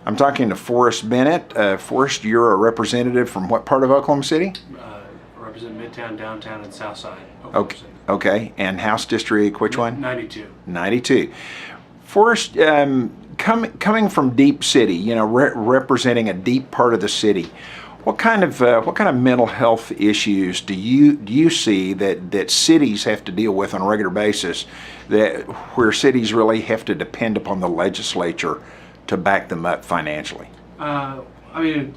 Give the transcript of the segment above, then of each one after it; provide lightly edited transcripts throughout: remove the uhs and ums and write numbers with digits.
I'm talking to Forrest Bennett. Forrest, you're a representative from what part of Oklahoma City? Represent Midtown, Downtown, and South Side. Oklahoma Okay. City. Okay. And House District, which one? 92. 92. Forrest, coming from deep city, representing a deep part of the city, what kind of mental health issues do you see that cities have to deal with on a regular basis, where cities really have to depend upon the legislature to back them up financially? I mean,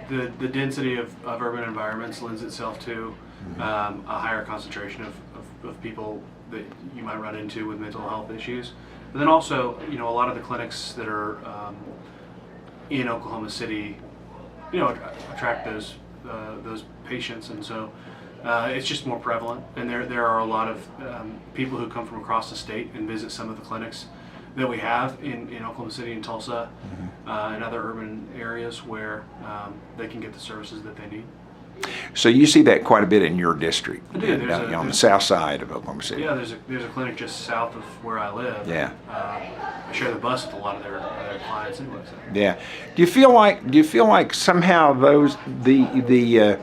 the density of urban environments lends itself to a higher concentration of people that you might run into with mental health issues. But then also, a lot of the clinics that are in Oklahoma City, attract those patients, and so it's just more prevalent. And there are a lot of people who come from across the state and visit some of the clinics that we have in Oklahoma City and Tulsa and other urban areas where they can get the services that they need. So you see that quite a bit in your district, I do. on the south side of Oklahoma City. Yeah, there's a clinic just south of where I live. Yeah. I share the bus with a lot of their clients anyway. So. Yeah. Do you feel like somehow the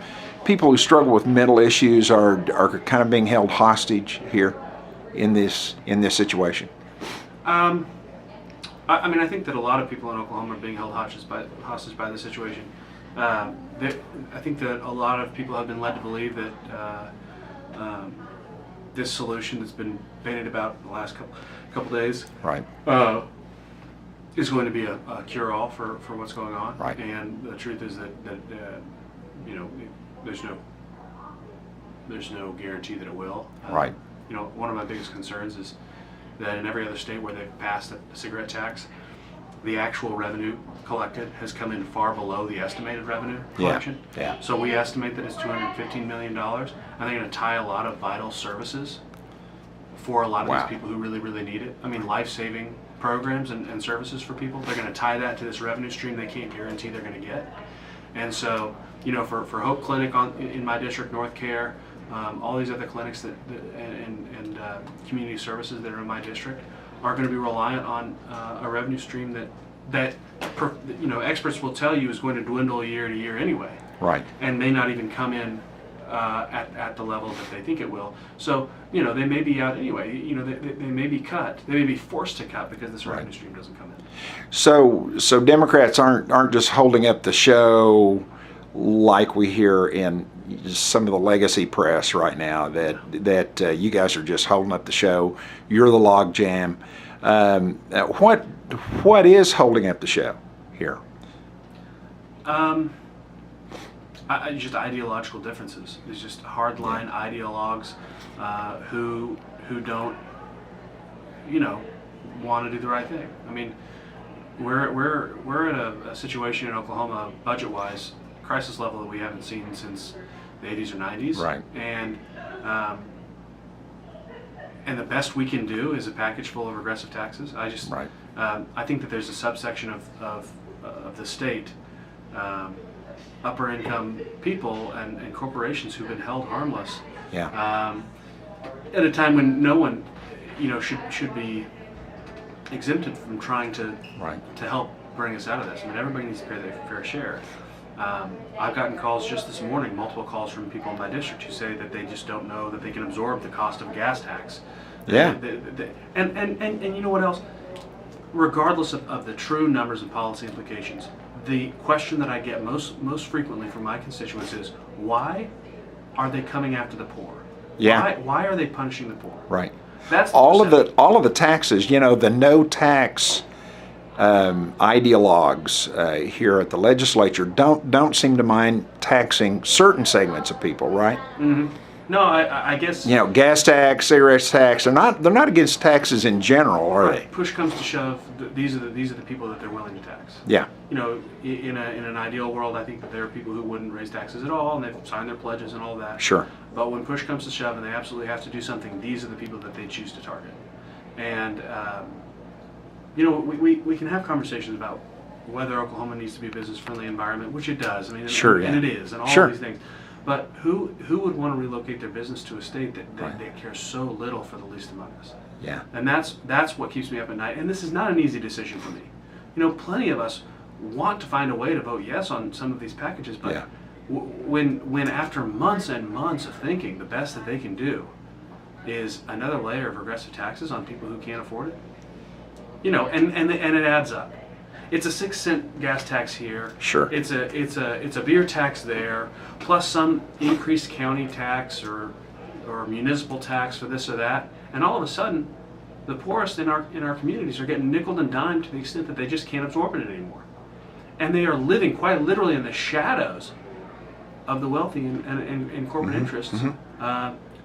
people who struggle with mental issues are kind of being held hostage here in this situation? I mean, I think that a lot of people in Oklahoma are being held hostage by the situation. I think that a lot of people have been led to believe that this solution that's been bandied about in the last couple days, right, is going to be a cure-all for what's going on. Right. And the truth is that there's no guarantee that it will. Right. One of my biggest concerns is that in every other state where they've passed a cigarette tax, the actual revenue collected has come in far below the estimated revenue collection. Yeah. So we estimate that it's $215 million, and they're going to tie a lot of vital services for a lot of Wow. these people who really, really need it. I mean, life-saving programs and services for people. They're going to tie that to this revenue stream they can't guarantee they're going to get. And so, for Hope Clinic in my district, North Care, all these other clinics and community services that are in my district are going to be reliant on a revenue stream that experts will tell you is going to dwindle year to year anyway. Right. And may not even come in at the level that they think it will. So they may be out anyway. They may be cut. They may be forced to cut because this revenue stream doesn't come in. So Democrats aren't just holding up the show like we hear in some of the legacy press right now, that you guys are just holding up the show. You're the logjam. What is holding up the show here? Just ideological differences. There's just hardline ideologues who don't want to do the right thing. I mean, we're in a situation in Oklahoma, budget-wise, crisis level that we haven't seen since the 80s or 90s. Right. And the best we can do is a package full of regressive taxes. Right. I think that there's a subsection of the state, upper income people and corporations who've been held harmless. Yeah. At a time when no one, should be exempted from trying to help bring us out of this. I mean, everybody needs to pay their fair share. I've gotten calls just this morning, multiple calls from people in my district who say that they just don't know that they can absorb the cost of a gas tax. Yeah. And you know what else? Regardless of the true numbers and policy implications, the question that I get most frequently from my constituents is, why are they coming after the poor? Yeah. Why are they punishing the poor? Right. That's all of the taxes. The no tax ideologues here at the legislature don't seem to mind taxing certain segments of people, right? Mm-hmm. No, I guess gas tax, cigarette tax. They're not against taxes in general, are they? Push comes to shove, these are the people that they're willing to tax. Yeah. In an ideal world, I think that there are people who wouldn't raise taxes at all, and they've signed their pledges and all that. Sure. But when push comes to shove, and they absolutely have to do something, these are the people that they choose to target. And we can have conversations about whether Oklahoma needs to be a business-friendly environment, which it does. I mean, sure, and it is, and all of these things. But who would want to relocate their business to a state that cares so little for the least among us? Yeah. And that's what keeps me up at night. And this is not an easy decision for me. Plenty of us want to find a way to vote yes on some of these packages, but Yeah. when after months and months of thinking, the best that they can do is another layer of regressive taxes on people who can't afford it. And it adds up. It's a 6-cent gas tax here. Sure. It's a beer tax there, plus some increased county tax or municipal tax for this or that, and all of a sudden, the poorest in our communities are getting nickeled and dimed to the extent that they just can't absorb it anymore, and they are living quite literally in the shadows of the wealthy and corporate interests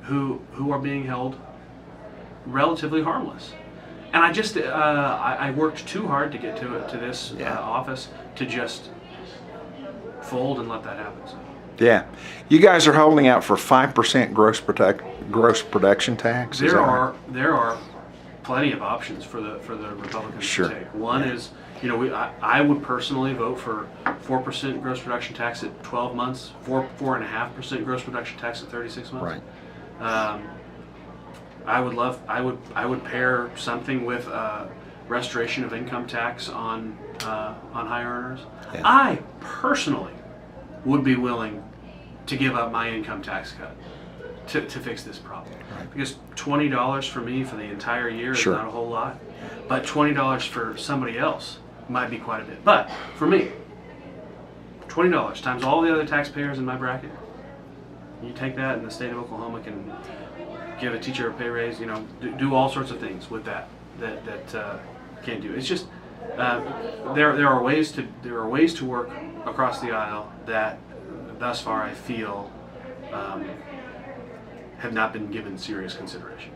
who are being held relatively harmless. And I worked too hard to get to this office to just fold and let that happen. So. Yeah, you guys are holding out for 5% gross production tax. Is that right? There are plenty of options for the Republicans Sure. to take. One is, I would personally vote for 4% gross production tax at 12 months, 4.5% gross production tax at 36 months. Right. I would pair something with restoration of income tax on high earners. Yeah. I personally would be willing to give up my income tax cut to fix this problem. Right. Because $20 for me for the entire year is Sure. not a whole lot, but $20 for somebody else might be quite a bit. But for me, $20 times all the other taxpayers in my bracket, you take that and the state of Oklahoma can give a teacher a pay raise, do all sorts of things with that can't do. It's just there are ways to work across the aisle that thus far I feel have not been given serious consideration.